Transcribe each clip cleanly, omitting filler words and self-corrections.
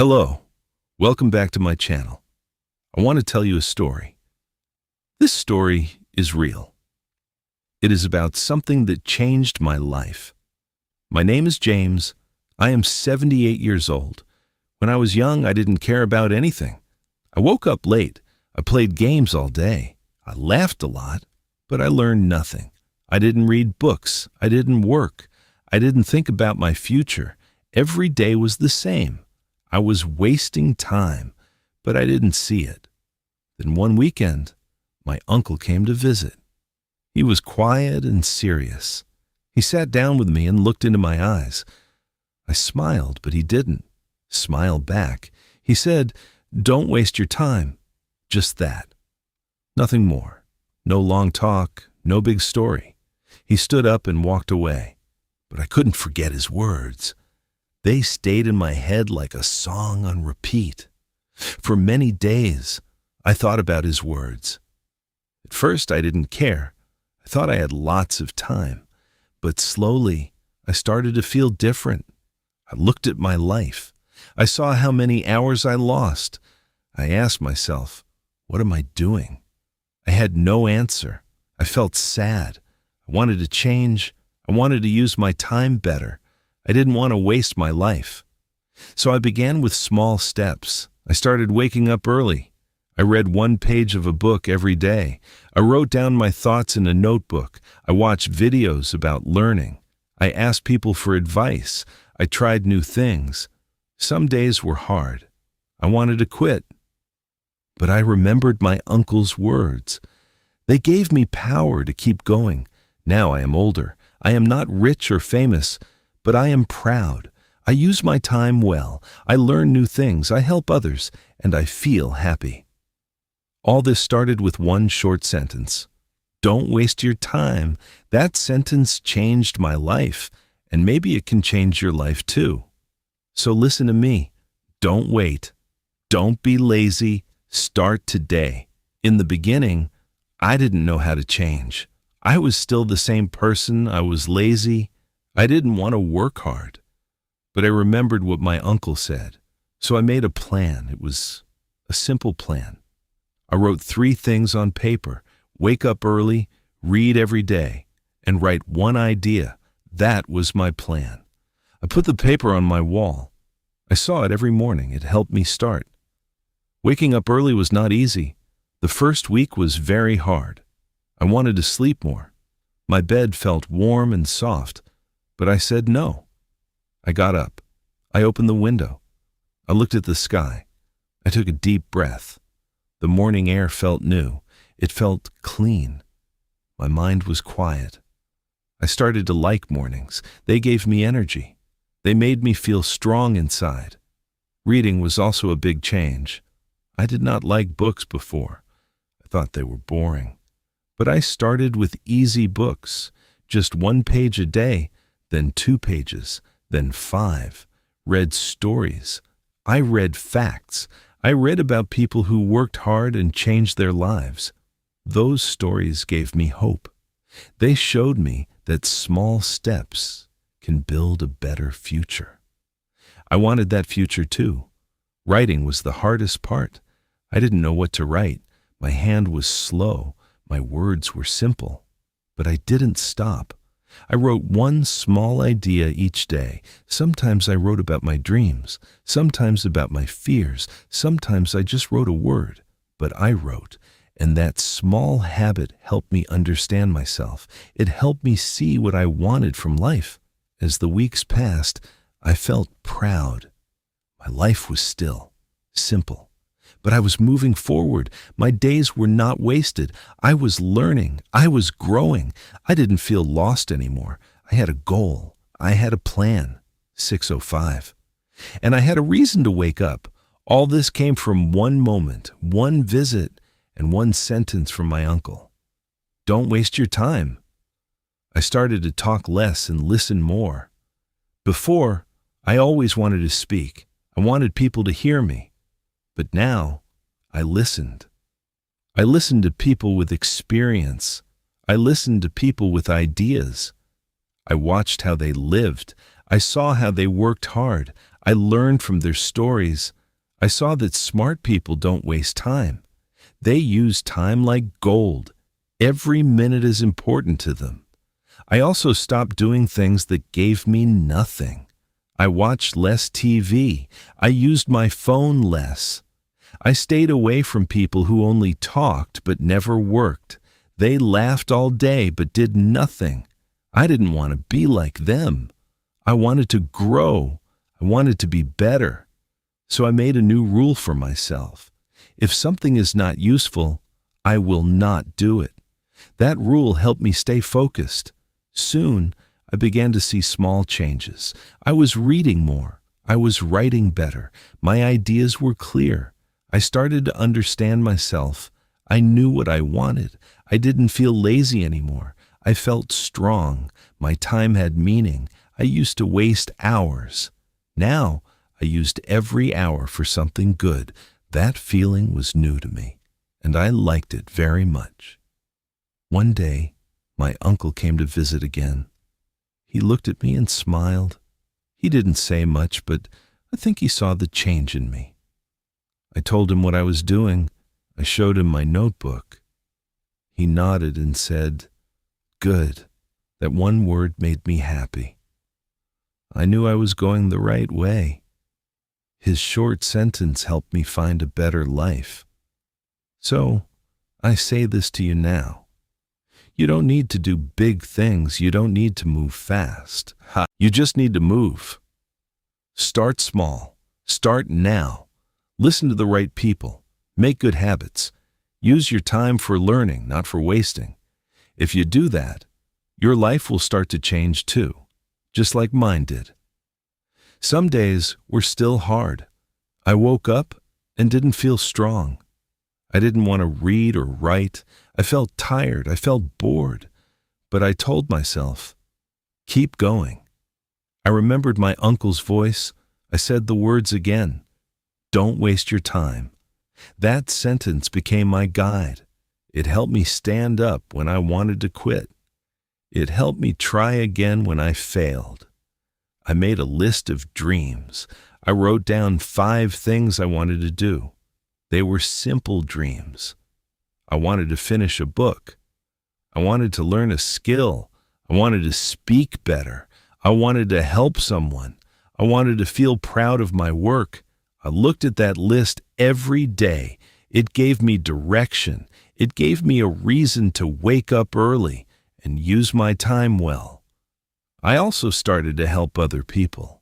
Hello, welcome back to my channel. I want to tell you a story. This story is real. It is about something that changed my life. My name is James. I am 78 years old. When I was young, I didn't care about anything. I woke up late. I played games all day. I laughed a lot, but I learned nothing. I didn't read books. I didn't work. I didn't think about my future. Every day was the same. I was wasting time, but I didn't see it. Then one weekend, my uncle came to visit. He was quiet and serious. He sat down with me and looked into my eyes. I smiled, but he didn't smile back. He said, "Don't waste your time." Just that. Nothing more. No long talk, no big story. He stood up and walked away, but I couldn't forget his words. They stayed in my head like a song on repeat. For many days, I thought about his words. At first, I didn't care. I thought I had lots of time. But slowly, I started to feel different. I looked at my life. I saw how many hours I lost. I asked myself, what am I doing? I had no answer. I felt sad. I wanted to change. I wanted to use my time better. I didn't want to waste my life. So I began with small steps. I started waking up early. I read one page of a book every day. I wrote down my thoughts in a notebook. I watched videos about learning. I asked people for advice. I tried new things. Some days were hard. I wanted to quit. But I remembered my uncle's words. They gave me power to keep going. Now I am older. I am not rich or famous, but I am proud. I use my time well. I learn new things. I help others, and I feel happy. All this started with one short sentence. Don't waste your time. That sentence changed my life, and maybe it can change your life too. So listen to me. Don't wait. Don't be lazy. Start today. In the beginning, I didn't know how to change. I was still the same person. I was lazy. I didn't want to work hard. But I remembered what my uncle said. So I made a plan. It was a simple plan. I wrote 3 things on paper. Wake up early, read every day, and write one idea. That was my plan. I put the paper on my wall. I saw it every morning. It helped me start. Waking up early was not easy. The first week was very hard. I wanted to sleep more. My bed felt warm and soft, but I said no. I got up. I opened the window. I looked at the sky. I took a deep breath. The morning air felt new. It felt clean. My mind was quiet. I started to like mornings. They gave me energy. They made me feel strong inside. Reading was also a big change. I did not like books before. I thought they were boring. But I started with easy books, just 1 page a day, then 2 pages, then 5. Read stories. I read facts. I read about people who worked hard and changed their lives. Those stories gave me hope. They showed me that small steps can build a better future. I wanted that future too. Writing was the hardest part. I didn't know what to write. My hand was slow. My words were simple. But I didn't stop. I wrote one small idea each day. Sometimes I wrote about my dreams. Sometimes about my fears. Sometimes I just wrote a word. But I wrote. And that small habit helped me understand myself. It helped me see what I wanted from life. As the weeks passed, I felt proud. My life was still, simple. But I was moving forward. My days were not wasted. I was learning. I was growing. I didn't feel lost anymore. I had a goal. I had a plan. 6:05. And I had a reason to wake up. All this came from one moment, one visit, and one sentence from my uncle. Don't waste your time. I started to talk less and listen more. Before, I always wanted to speak. I wanted people to hear me. But now, I listened. I listened to people with experience. I listened to people with ideas. I watched how they lived. I saw how they worked hard. I learned from their stories. I saw that smart people don't waste time. They use time like gold. Every minute is important to them. I also stopped doing things that gave me nothing. I watched less TV. I used my phone less. I stayed away from people who only talked but never worked. They laughed all day but did nothing. I didn't want to be like them. I wanted to grow. I wanted to be better. So I made a new rule for myself. If something is not useful, I will not do it. That rule helped me stay focused. Soon, I began to see small changes. I was reading more. I was writing better. My ideas were clear. I started to understand myself. I knew what I wanted. I didn't feel lazy anymore. I felt strong. My time had meaning. I used to waste hours. Now, I used every hour for something good. That feeling was new to me, and I liked it very much. One day, my uncle came to visit again. He looked at me and smiled. He didn't say much, but I think he saw the change in me. I told him what I was doing. I showed him my notebook. He nodded and said, "Good." That one word made me happy. I knew I was going the right way. His short sentence helped me find a better life. So, I say this to you now. You don't need to do big things. You don't need to move fast. You just need to move. Start small. Start now. Listen to the right people. Make good habits. Use your time for learning, not for wasting. If you do that, your life will start to change too, just like mine did. Some days were still hard. I woke up and didn't feel strong. I didn't want to read or write. I felt tired. I felt bored. But I told myself, keep going. I remembered my uncle's voice. I said the words again. Don't waste your time. That sentence became my guide. It helped me stand up when I wanted to quit. It helped me try again when I failed. I made a list of dreams. I wrote down 5 things I wanted to do. They were simple dreams. I wanted to finish a book. I wanted to learn a skill. I wanted to speak better. I wanted to help someone. I wanted to feel proud of my work. I looked at that list every day. It gave me direction. It gave me a reason to wake up early and use my time well. I also started to help other people.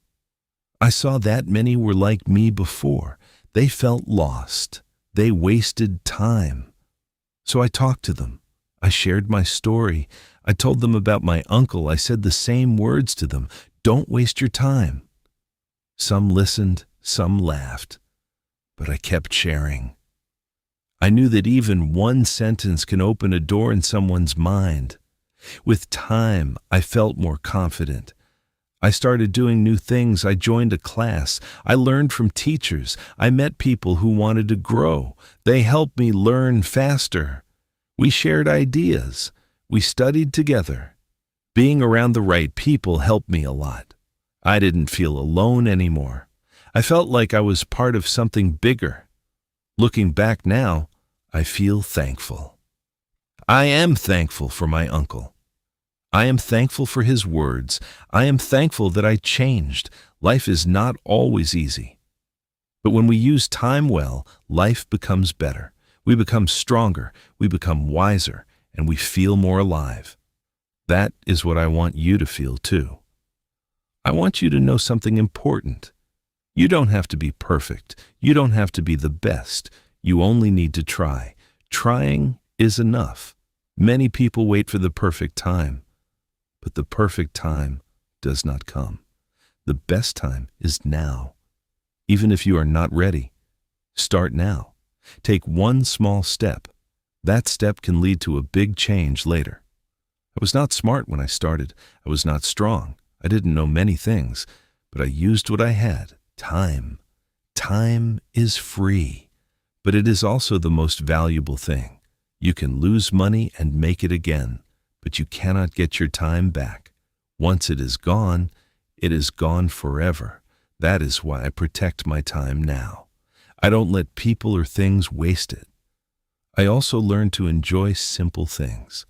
I saw that many were like me before. They felt lost. They wasted time. So I talked to them. I shared my story. I told them about my uncle. I said the same words to them. Don't waste your time. Some listened, some laughed, but I kept sharing. I knew that even one sentence can open a door in someone's mind. With time, I felt more confident. I started doing new things. I joined a class. I learned from teachers. I met people who wanted to grow. They helped me learn faster. We shared ideas. We studied together. Being around the right people helped me a lot. I didn't feel alone anymore. I felt like I was part of something bigger. Looking back now, I feel thankful. I am thankful for my uncle. I am thankful for his words. I am thankful that I changed. Life is not always easy. But when we use time well, life becomes better. We become stronger, we become wiser, and we feel more alive. That is what I want you to feel too. I want you to know something important. You don't have to be perfect. You don't have to be the best. You only need to try. Trying is enough. Many people wait for the perfect time, but the perfect time does not come. The best time is now. Even if you are not ready, start now. Take one small step. That step can lead to a big change later. I was not smart when I started. I was not strong. I didn't know many things, but I used what I had, time. Time is free, but it is also the most valuable thing. You can lose money and make it again, but you cannot get your time back. Once it is gone forever. That is why I protect my time now. I don't let people or things waste it. I also learned to enjoy simple things.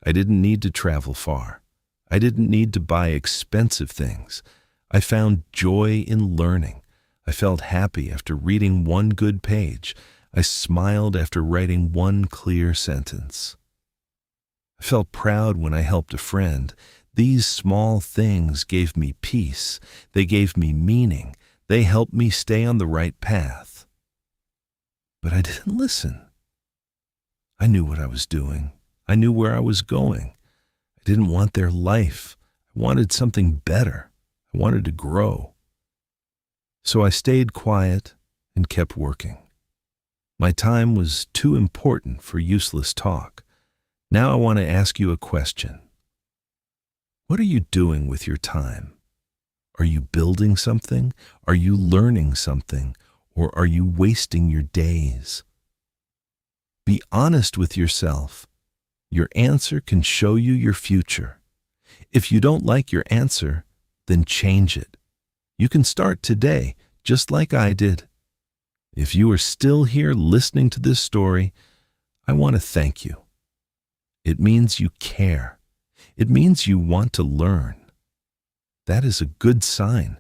I didn't need to travel far. I didn't need to buy expensive things. I found joy in learning. I felt happy after reading one good page. I smiled after writing one clear sentence. I felt proud when I helped a friend. These small things gave me peace. They gave me meaning. They helped me stay on the right path. But I didn't listen. I knew what I was doing. I knew where I was going. I didn't want their life. I wanted something better. I wanted to grow. So I stayed quiet and kept working. My time was too important for useless talk. Now I want to ask you a question. What are you doing with your time? Are you building something? Are you learning something? Or are you wasting your days? Be honest with yourself. Your answer can show you your future. If you don't like your answer, then change it. You can start today, just like I did. If you are still here listening to this story, I want to thank you. It means you care. It means you want to learn. That is a good sign.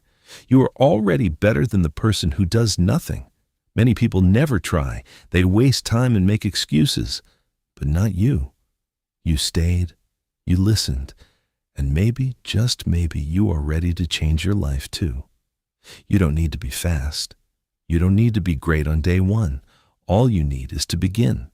You are already better than the person who does nothing. Many people never try. They waste time and make excuses. But not you. You stayed, you listened, and maybe, just maybe, you are ready to change your life too. You don't need to be fast. You don't need to be great on day one. All you need is to begin.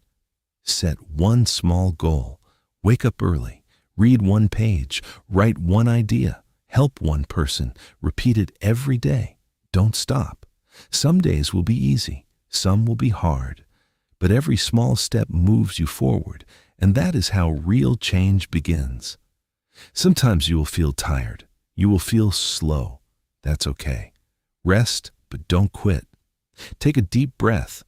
Set one small goal. Wake up early. Read one page. Write one idea. Help one person. Repeat it every day. Don't stop. Some days will be easy. Some will be hard. But every small step moves you forward, and that is how real change begins. Sometimes you will feel tired. You will feel slow. That's okay. Rest, but don't quit. Take a deep breath.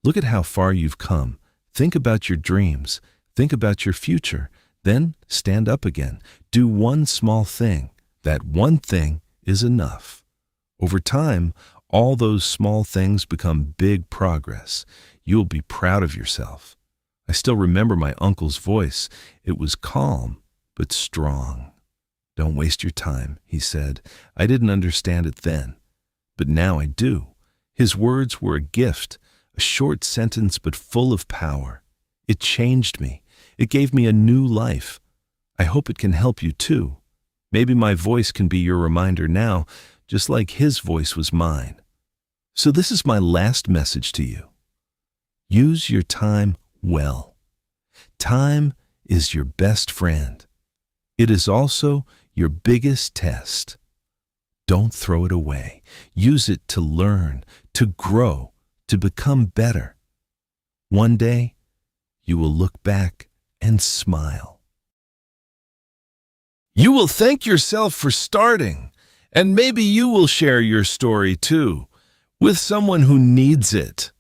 Look at how far you've come. Think about your dreams. Think about your future. Then stand up again. Do one small thing. That one thing is enough. Over time, all those small things become big progress. You'll be proud of yourself. I still remember my uncle's voice. It was calm, but strong. Don't waste your time, he said. I didn't understand it then, but now I do. His words were a gift, a short sentence but full of power. It changed me. It gave me a new life. I hope it can help you too. Maybe my voice can be your reminder now, just like his voice was mine. So this is my last message to you. Use your time well. Time is your best friend. It is also your biggest test. Don't throw it away. Use it to learn, to grow, to become better. One day, you will look back and smile. You will thank yourself for starting, and maybe you will share your story too with someone who needs it.